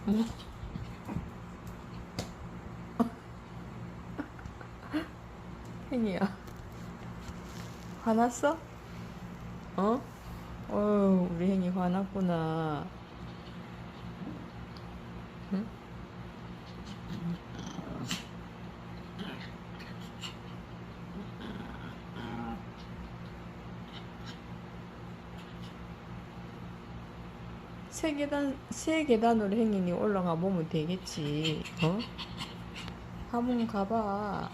뭐? 행이야. 화났어? 어? 어휴, 우리 행이 화났구나. 응? 세 계단으로 행인이 올라가 보면 되겠지. 어? 한번 가봐.